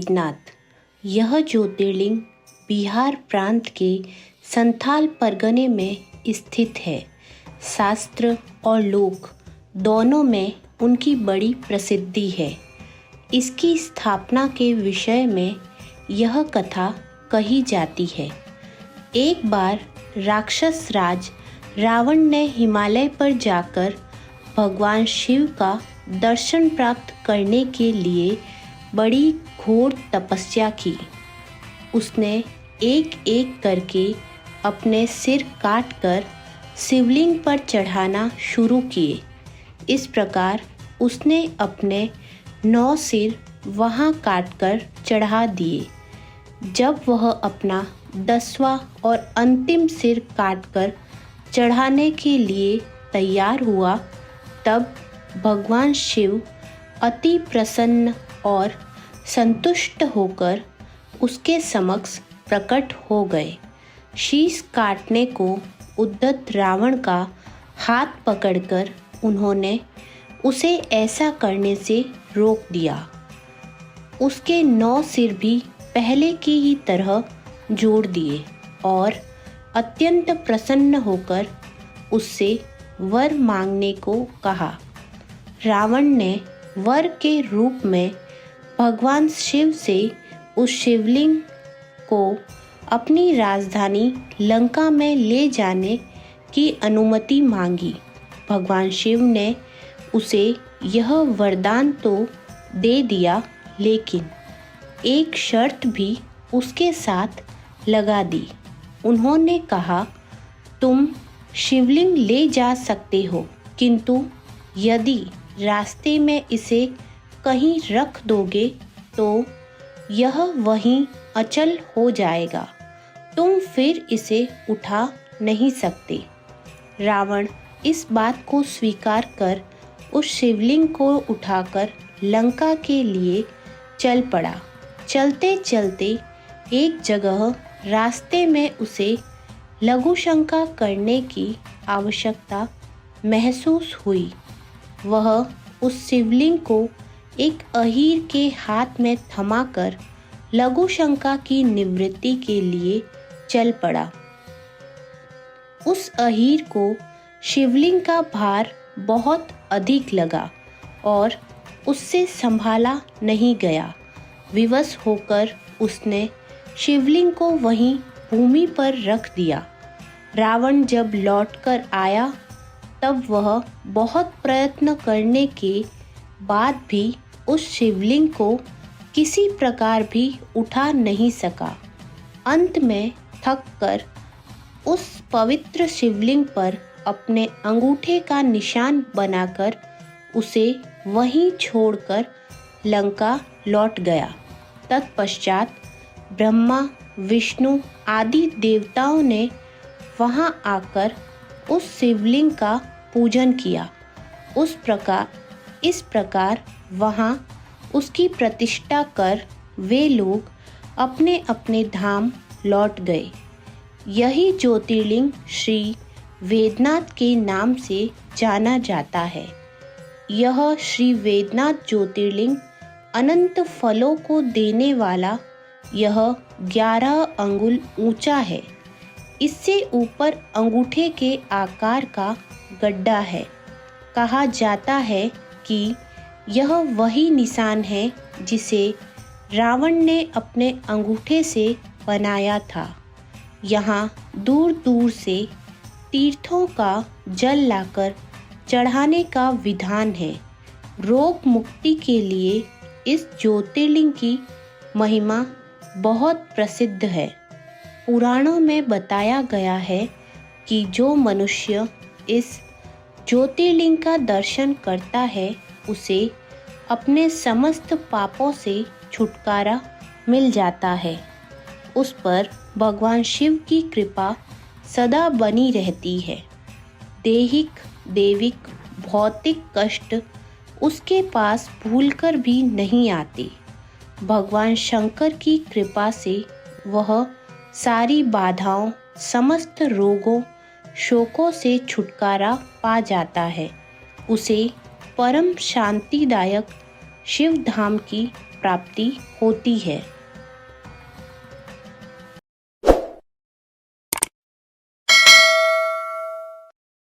वैजनाथ। यह ज्योतिर्लिंग बिहार प्रांत के संथाल परगने में स्थित है। शास्त्र और लोक दोनों में उनकी बड़ी प्रसिद्धि है। इसकी स्थापना के विषय में यह कथा कही जाती है। एक बार राक्षस राज रावण ने हिमालय पर जाकर भगवान शिव का दर्शन प्राप्त करने के लिए बड़ी घोर तपस्या की। उसने एक एक करके अपने सिर काटकर शिवलिंग पर चढ़ाना शुरू किए। इस प्रकार उसने अपने 9 सिर वहां काटकर चढ़ा दिए। जब वह अपना 10वां और अंतिम सिर काटकर चढ़ाने के लिए तैयार हुआ, तब भगवान शिव अति प्रसन्न और संतुष्ट होकर उसके समक्ष प्रकट हो गए। शीश काटने को उद्यत रावण का हाथ पकड़कर उन्होंने उसे ऐसा करने से रोक दिया। उसके 9 सिर भी पहले की ही तरह जोड़ दिए और अत्यंत प्रसन्न होकर उससे वर मांगने को कहा। रावण ने वर के रूप में भगवान शिव से उस शिवलिंग को अपनी राजधानी लंका में ले जाने की अनुमति मांगी। भगवान शिव ने उसे यह वरदान तो दे दिया, लेकिन एक शर्त भी उसके साथ लगा दी। उन्होंने कहा, तुम शिवलिंग ले जा सकते हो, किंतु यदि रास्ते में इसे कहीं रख दोगे तो यह वहीं अचल हो जाएगा। तुम फिर इसे उठा नहीं सकते। रावण इस बात को स्वीकार कर उस शिवलिंग को उठाकर लंका के लिए चल पड़ा। चलते चलते एक जगह रास्ते में उसे लघुशंका करने की आवश्यकता महसूस हुई। वह उस शिवलिंग को एक अहीर के हाथ में थमाकर लघुशंका की निवृत्ति के लिए चल पड़ा। उस अहीर को शिवलिंग का भार बहुत अधिक लगा और उससे संभाला नहीं गया। विवश होकर उसने शिवलिंग को वहीं भूमि पर रख दिया। रावण जब लौटकर आया, तब वह बहुत प्रयत्न करने के बाद भी उस शिवलिंग को किसी प्रकार भी उठा नहीं सका। अंत में थक कर उस पवित्र शिवलिंग पर अपने अंगूठे का निशान बनाकर उसे वहीं छोड़कर लंका लौट गया। तत्पश्चात ब्रह्मा, विष्णु आदि देवताओं ने वहां आकर उस शिवलिंग का पूजन किया। इस प्रकार वहां उसकी प्रतिष्ठा कर वे लोग अपने अपने धाम लौट गए। यही ज्योतिर्लिंग श्री वैद्यनाथ के नाम से जाना जाता है। यह श्री वैद्यनाथ ज्योतिर्लिंग अनंत फलों को देने वाला यह 11 अंगुल ऊंचा है। इससे ऊपर अंगूठे के आकार का गड्ढा है। कहा जाता है कि यह वही निशान है जिसे रावण ने अपने अंगूठे से बनाया था। यहाँ दूर दूर से तीर्थों का जल लाकर चढ़ाने का विधान है। रोग मुक्ति के लिए इस ज्योतिर्लिंग की महिमा बहुत प्रसिद्ध है। पुराणों में बताया गया है कि जो मनुष्य इस ज्योतिर्लिंग का दर्शन करता है, उसे अपने समस्त पापों से छुटकारा मिल जाता है। उस पर भगवान शिव की कृपा सदा बनी रहती है। दैहिक, दैविक, भौतिक कष्ट उसके पास भूलकर भी नहीं आते। भगवान शंकर की कृपा से वह सारी बाधाओं, समस्त रोगों, शोकों से छुटकारा पा जाता है। उसे परम शांतिदायक शिव धाम की प्राप्ति होती है।